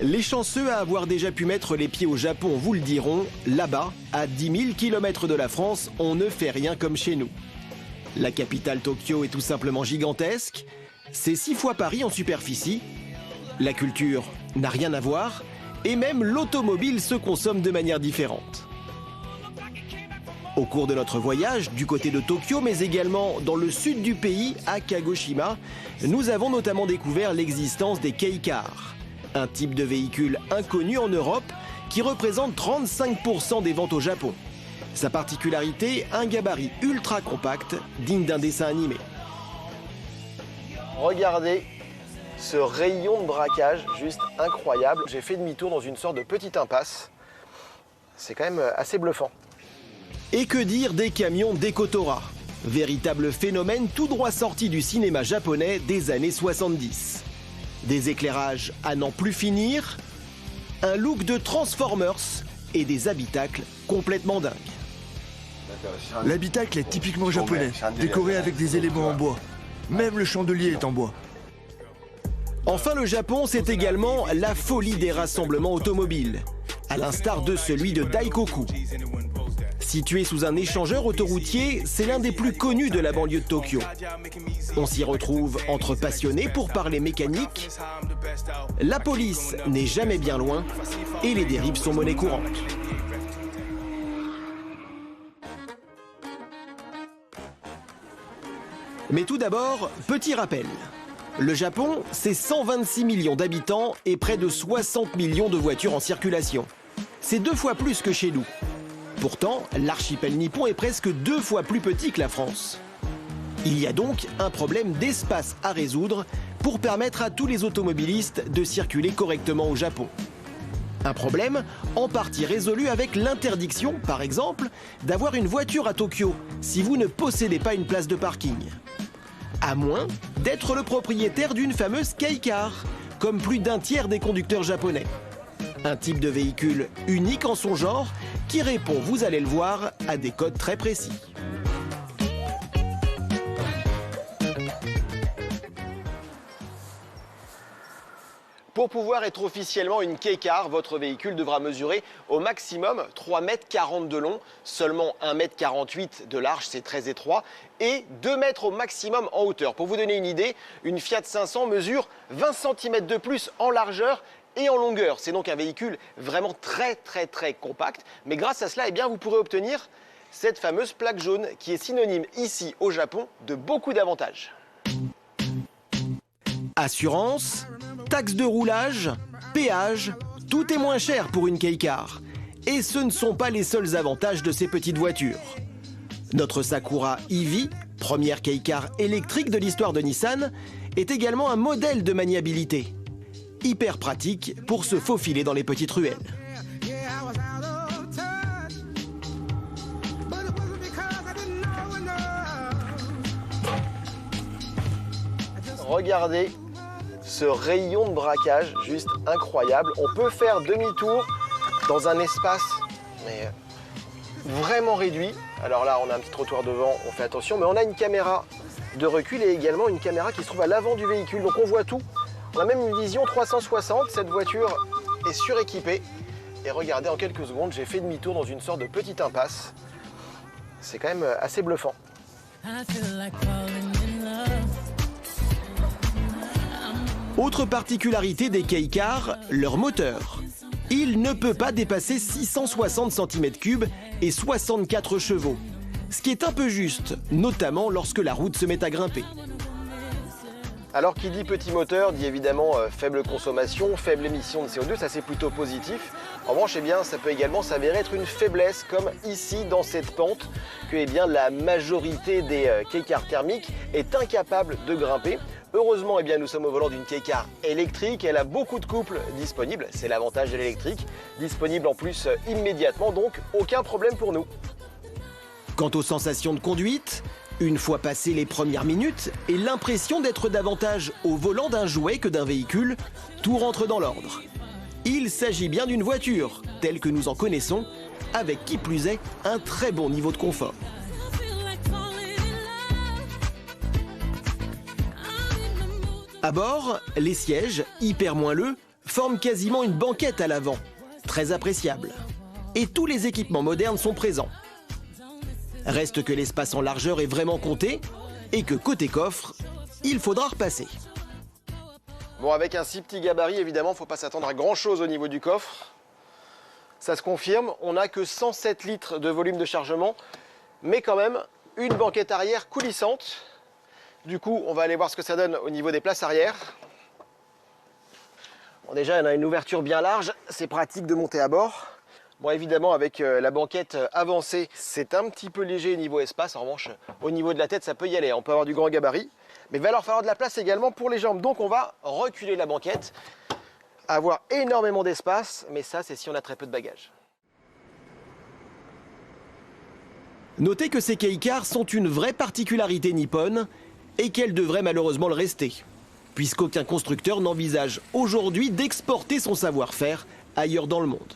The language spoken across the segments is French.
Les chanceux à avoir déjà pu mettre les pieds au Japon vous le diront, là-bas, à 10 000 km de la France, on ne fait rien comme chez nous. La capitale Tokyo est tout simplement gigantesque, c'est 6 fois Paris en superficie, la culture n'a rien à voir, et même l'automobile se consomme de manière différente. Au cours de notre voyage, du côté de Tokyo, mais également dans le sud du pays, à Kagoshima, nous avons notamment découvert l'existence des kei-cars, un type de véhicule inconnu en Europe qui représente 35% des ventes au Japon. Sa particularité, un gabarit ultra compact, digne d'un dessin animé. Regardez ce rayon de braquage, juste incroyable. J'ai fait demi-tour dans une sorte de petite impasse. C'est quand même assez bluffant. Et que dire des camions d'Ecotora, véritable phénomène tout droit sorti du cinéma japonais des années 70. Des éclairages à n'en plus finir, un look de Transformers et des habitacles complètement dingues. L'habitacle est typiquement japonais, décoré avec des éléments en bois. Même le chandelier est en bois. Enfin, le Japon, c'est également la folie des rassemblements automobiles, à l'instar de celui de Daikoku. Situé sous un échangeur autoroutier, c'est l'un des plus connus de la banlieue de Tokyo. On s'y retrouve entre passionnés pour parler mécanique. La police n'est jamais bien loin et les dérives sont monnaie courante. Mais tout d'abord, petit rappel. Le Japon, c'est 126 millions d'habitants et près de 60 millions de voitures en circulation. C'est 2 fois plus que chez nous. Pourtant, l'archipel nippon est presque 2 fois plus petit que la France. Il y a donc un problème d'espace à résoudre pour permettre à tous les automobilistes de circuler correctement au Japon. Un problème en partie résolu avec l'interdiction, par exemple, d'avoir une voiture à Tokyo si vous ne possédez pas une place de parking. À moins d'être le propriétaire d'une fameuse kei-car, comme plus d'un tiers des conducteurs japonais. Un type de véhicule unique en son genre qui répond, vous allez le voir, à des codes très précis. Pour pouvoir être officiellement une kei-car, votre véhicule devra mesurer au maximum 3,40 m de long, seulement 1,48 m de large, c'est très étroit, et 2 m au maximum en hauteur. Pour vous donner une idée, une Fiat 500 mesure 20 cm de plus en largeur et en longueur. C'est donc un véhicule vraiment très compact, mais grâce à cela, eh bien, vous pourrez obtenir cette fameuse plaque jaune qui est synonyme ici au Japon de beaucoup d'avantages. Assurance, taxes de roulage, péage, tout est moins cher pour une kei-car. Et ce ne sont pas les seuls avantages de ces petites voitures. Notre Sakura EV, première kei-car électrique de l'histoire de Nissan, est également un modèle de maniabilité. Hyper pratique pour se faufiler dans les petites ruelles. Regardez ce rayon de braquage, juste incroyable. On peut faire demi-tour dans un espace mais vraiment réduit. Alors là, on a un petit trottoir devant, on fait attention, mais on a une caméra de recul et également une caméra qui se trouve à l'avant du véhicule. Donc on voit tout. On a même une vision 360. Cette voiture est suréquipée. Et regardez, en quelques secondes, j'ai fait demi-tour dans une sorte de petite impasse. C'est quand même assez bluffant. Autre particularité des kei-cars, leur moteur. Il ne peut pas dépasser 660 cm3 et 64 chevaux. Ce qui est un peu juste, notamment lorsque la route se met à grimper. Alors qui dit petit moteur dit évidemment faible consommation, faible émission de CO2, ça c'est plutôt positif. En revanche, eh bien, ça peut également s'avérer être une faiblesse, comme ici dans cette pente, que eh bien, la majorité des kei-cars thermiques est incapable de grimper. Heureusement, eh bien, nous sommes au volant d'une kei-car électrique, elle a beaucoup de couples disponibles, c'est l'avantage de l'électrique, disponible en plus immédiatement, donc aucun problème pour nous. Quant aux sensations de conduite, une fois passées les premières minutes et l'impression d'être davantage au volant d'un jouet que d'un véhicule, tout rentre dans l'ordre. Il s'agit bien d'une voiture, telle que nous en connaissons, avec qui plus est un très bon niveau de confort. À bord, les sièges, hyper moelleux, forment quasiment une banquette à l'avant, très appréciable. Et tous les équipements modernes sont présents. Reste que l'espace en largeur est vraiment compté et que côté coffre, il faudra repasser. Bon, avec un si petit gabarit, évidemment, il ne faut pas s'attendre à grand-chose au niveau du coffre. Ça se confirme, on n'a que 107 litres de volume de chargement, mais quand même une banquette arrière coulissante. Du coup, on va aller voir ce que ça donne au niveau des places arrière. Bon, déjà, on a une ouverture bien large, c'est pratique de monter à bord. Bon, évidemment, avec la banquette avancée, c'est un petit peu léger niveau espace. En revanche, au niveau de la tête, ça peut y aller. On peut avoir du grand gabarit, mais il va leur falloir de la place également pour les jambes. Donc, on va reculer la banquette, avoir énormément d'espace, mais ça, c'est si on a très peu de bagages. Notez que ces kei-cars sont une vraie particularité nippone et qu'elles devraient malheureusement le rester, puisqu'aucun constructeur n'envisage aujourd'hui d'exporter son savoir-faire ailleurs dans le monde.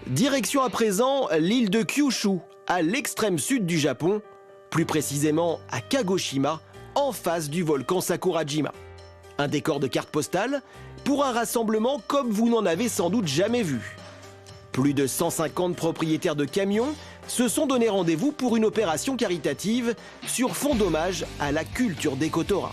Direction à présent l'île de Kyushu, à l'extrême sud du Japon, plus précisément à Kagoshima, en face du volcan Sakurajima. Un décor de carte postale pour un rassemblement comme vous n'en avez sans doute jamais vu. Plus de 150 propriétaires de camions se sont donné rendez-vous pour une opération caritative sur fond d'hommage à la culture des Kotora.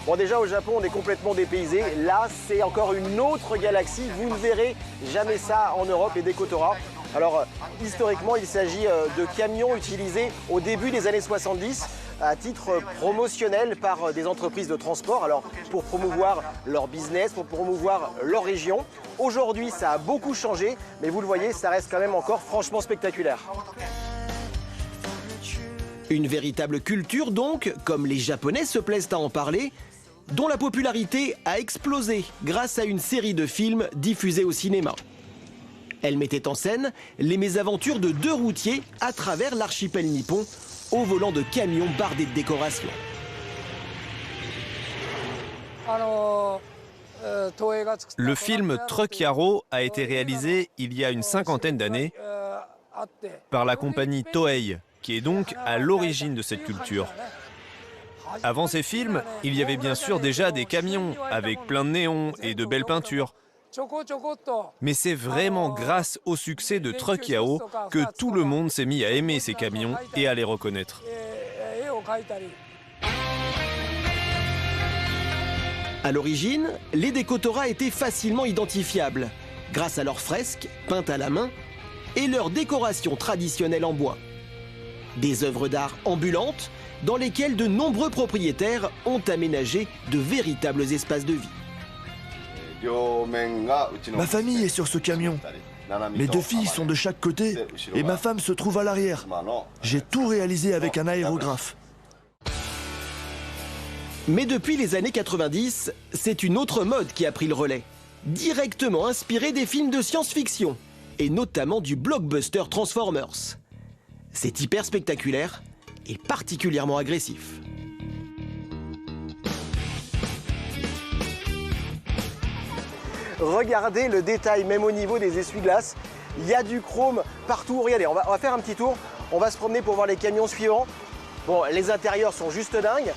Bon, déjà au Japon, on est complètement dépaysé. Là, c'est encore une autre galaxie. Vous ne verrez jamais ça en Europe et des Kotora. Alors, historiquement, il s'agit de camions utilisés au début des années 70 à titre promotionnel par des entreprises de transport, alors pour promouvoir leur business, pour promouvoir leur région. Aujourd'hui, ça a beaucoup changé, mais vous le voyez, ça reste quand même encore franchement spectaculaire. Une véritable culture donc, comme les Japonais se plaisent à en parler, dont la popularité a explosé grâce à une série de films diffusés au cinéma. Elle mettait en scène les mésaventures de deux routiers à travers l'archipel nippon au volant de camions bardés de décorations. Le film Truck Hero a été réalisé il y a une cinquantaine d'années par la compagnie Toei, qui est donc à l'origine de cette culture. Avant ces films, il y avait bien sûr déjà des camions avec plein de néons et de belles peintures. Mais c'est vraiment grâce au succès de Truck Hero que tout le monde s'est mis à aimer ces camions et à les reconnaître. À l'origine, les Dekotora étaient facilement identifiables grâce à leurs fresques peintes à la main et leurs décorations traditionnelles en bois. Des œuvres d'art ambulantes dans lesquelles de nombreux propriétaires ont aménagé de véritables espaces de vie. Ma famille est sur ce camion. Mes deux filles sont de chaque côté et ma femme se trouve à l'arrière. J'ai tout réalisé avec un aérographe. Mais depuis les années 90, c'est une autre mode qui a pris le relais, directement inspirée des films de science-fiction, et notamment du blockbuster Transformers. C'est hyper spectaculaire et particulièrement agressif. Regardez le détail, même au niveau des essuie-glaces. Il y a du chrome partout. Regardez, on va faire un petit tour. On va se promener pour voir les camions suivants. Bon, les intérieurs sont juste dingues.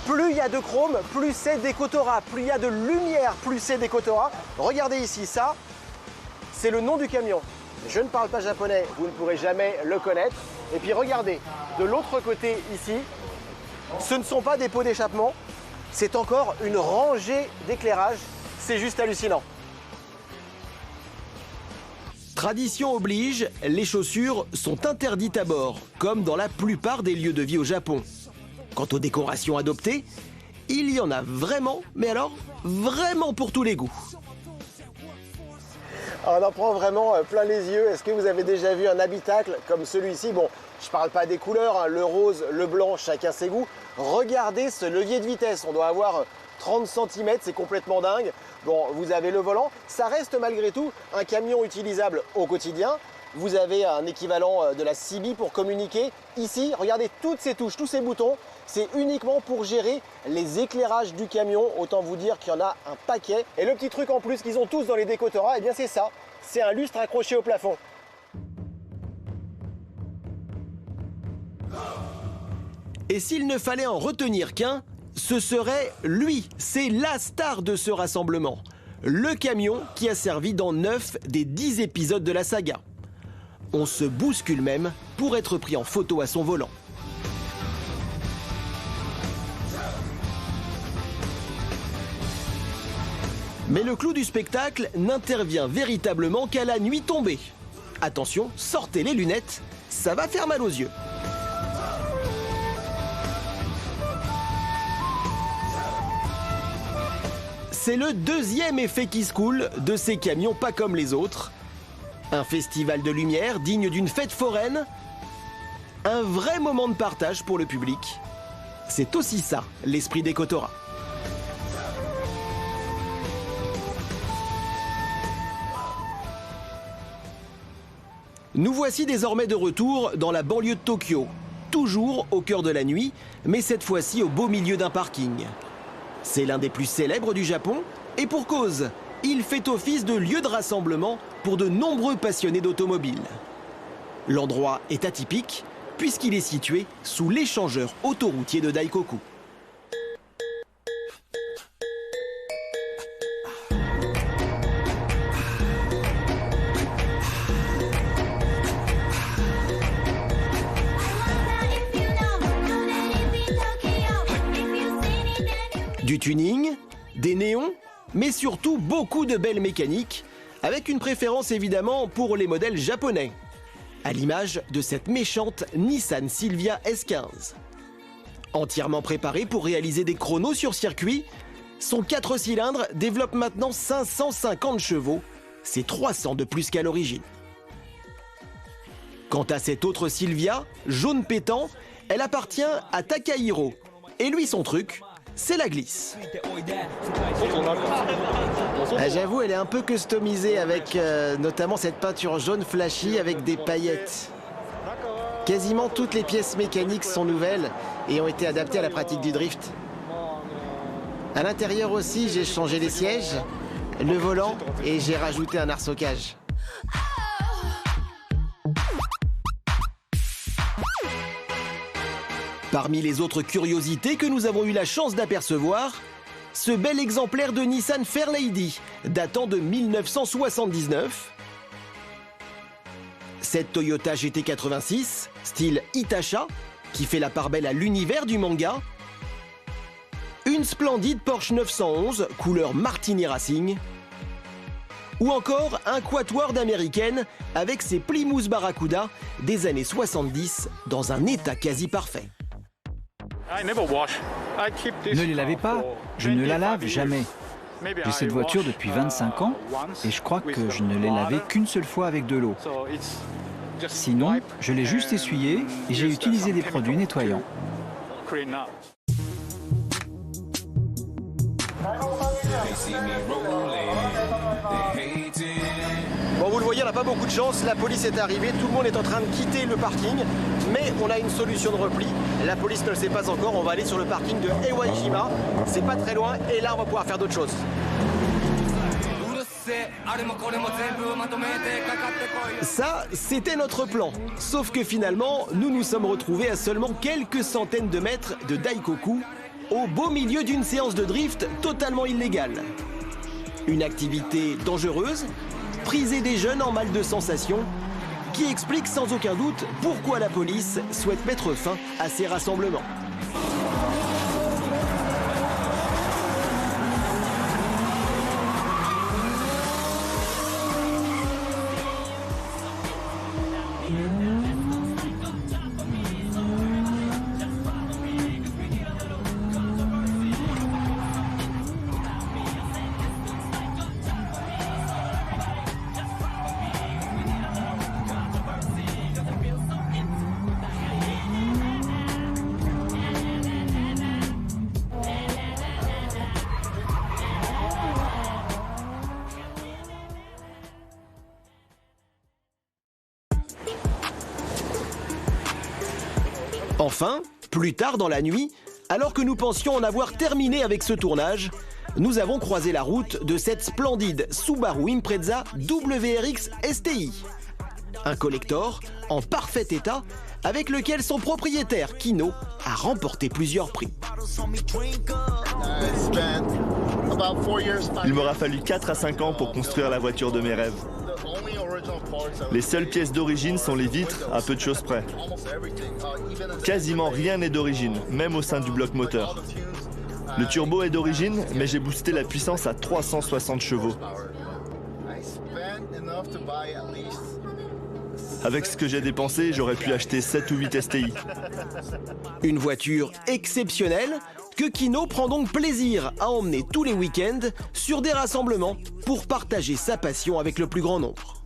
Plus il y a de chrome, plus c'est des Kotora. Plus il y a de lumière, plus c'est des Kotora. Regardez ici, ça, c'est le nom du camion. Je ne parle pas japonais, vous ne pourrez jamais le connaître. Et puis regardez, de l'autre côté ici, ce ne sont pas des pots d'échappement, c'est encore une rangée d'éclairage. C'est juste hallucinant. Tradition oblige, les chaussures sont interdites à bord, comme dans la plupart des lieux de vie au Japon. Quant aux décorations adoptées, il y en a vraiment, mais alors vraiment pour tous les goûts. On en prend vraiment plein les yeux. Est-ce que vous avez déjà vu un habitacle comme celui-ci? Bon, je ne parle pas des couleurs, hein, le rose, le blanc, chacun ses goûts. Regardez ce levier de vitesse, on doit avoir 30 cm, c'est complètement dingue. Bon, vous avez le volant, ça reste malgré tout un camion utilisable au quotidien. Vous avez un équivalent de la CB pour communiquer. Ici, regardez toutes ces touches, tous ces boutons, c'est uniquement pour gérer les éclairages du camion. Autant vous dire qu'il y en a un paquet. Et le petit truc en plus qu'ils ont tous dans les Dekotora, eh bien c'est ça, c'est un lustre accroché au plafond. « Et s'il ne fallait en retenir qu'un, ce serait lui. C'est la star de ce rassemblement. Le camion qui a servi dans 9 des 10 épisodes de la saga. On se bouscule même pour être pris en photo à son volant. Mais le clou du spectacle n'intervient véritablement qu'à la nuit tombée. Attention, sortez les lunettes, ça va faire mal aux yeux. C'est le deuxième effet qui se coule de ces camions pas comme les autres. Un festival de lumière digne d'une fête foraine. Un vrai moment de partage pour le public. C'est aussi ça, l'esprit des Kotora. Nous voici désormais de retour dans la banlieue de Tokyo, toujours au cœur de la nuit, mais cette fois-ci au beau milieu d'un parking. C'est l'un des plus célèbres du Japon, et pour cause, il fait office de lieu de rassemblement pour de nombreux passionnés d'automobile. L'endroit est atypique, puisqu'il est situé sous l'échangeur autoroutier de Daikoku. Du tuning, des néons, mais surtout beaucoup de belles mécaniques, avec une préférence évidemment pour les modèles japonais, à l'image de cette méchante Nissan Silvia S15. Entièrement préparé pour réaliser des chronos sur circuit, son 4 cylindres développe maintenant 550 chevaux, c'est 300 de plus qu'à l'origine. Quant à cette autre Silvia, jaune pétant, elle appartient à Takahiro, et lui son truc, c'est la glisse. J'avoue, elle est un peu customisée avec notamment cette peinture jaune flashy avec des paillettes. Quasiment toutes les pièces mécaniques sont nouvelles et ont été adaptées à la pratique du drift. À l'intérieur aussi, j'ai changé les sièges, le volant et j'ai rajouté un arceau-cage. Parmi les autres curiosités que nous avons eu la chance d'apercevoir, ce bel exemplaire de Nissan Fairlady, datant de 1979. Cette Toyota GT86, style Hitacha, qui fait la part belle à l'univers du manga. Une splendide Porsche 911, couleur Martini Racing. Ou encore un quatuor d'américaine avec ses Plymouth Barracuda des années 70 dans un état quasi parfait. Ne les lavez pas, je ne la lave jamais. J'ai cette voiture depuis 25 ans et je crois que je ne l'ai lavée qu'une seule fois avec de l'eau. Sinon, je l'ai juste essuyée et j'ai utilisé des produits nettoyants. Bon, vous le voyez, on n'a pas beaucoup de chance, la police est arrivée, tout le monde est en train de quitter le parking, mais on a une solution de repli. La police ne le sait pas encore, on va aller sur le parking de Iwajima, c'est pas très loin, et là on va pouvoir faire d'autres choses. Ça, c'était notre plan, sauf que finalement, nous nous sommes retrouvés à seulement quelques centaines de mètres de Daikoku, au beau milieu d'une séance de drift totalement illégale. Une activité dangereuse, prisée des jeunes en mal de sensation, qui explique sans aucun doute pourquoi la police souhaite mettre fin à ces rassemblements. Enfin, plus tard dans la nuit, alors que nous pensions en avoir terminé avec ce tournage, nous avons croisé la route de cette splendide Subaru Impreza WRX STI. Un collector en parfait état avec lequel son propriétaire, Kino, a remporté plusieurs prix. Il m'aura fallu 4 à 5 ans pour construire la voiture de mes rêves. Les seules pièces d'origine sont les vitres, à peu de choses près. Quasiment rien n'est d'origine, même au sein du bloc moteur. Le turbo est d'origine, mais j'ai boosté la puissance à 360 chevaux. Avec ce que j'ai dépensé, j'aurais pu acheter 7 ou 8 STI. Une voiture exceptionnelle que Kino prend donc plaisir à emmener tous les week-ends sur des rassemblements pour partager sa passion avec le plus grand nombre.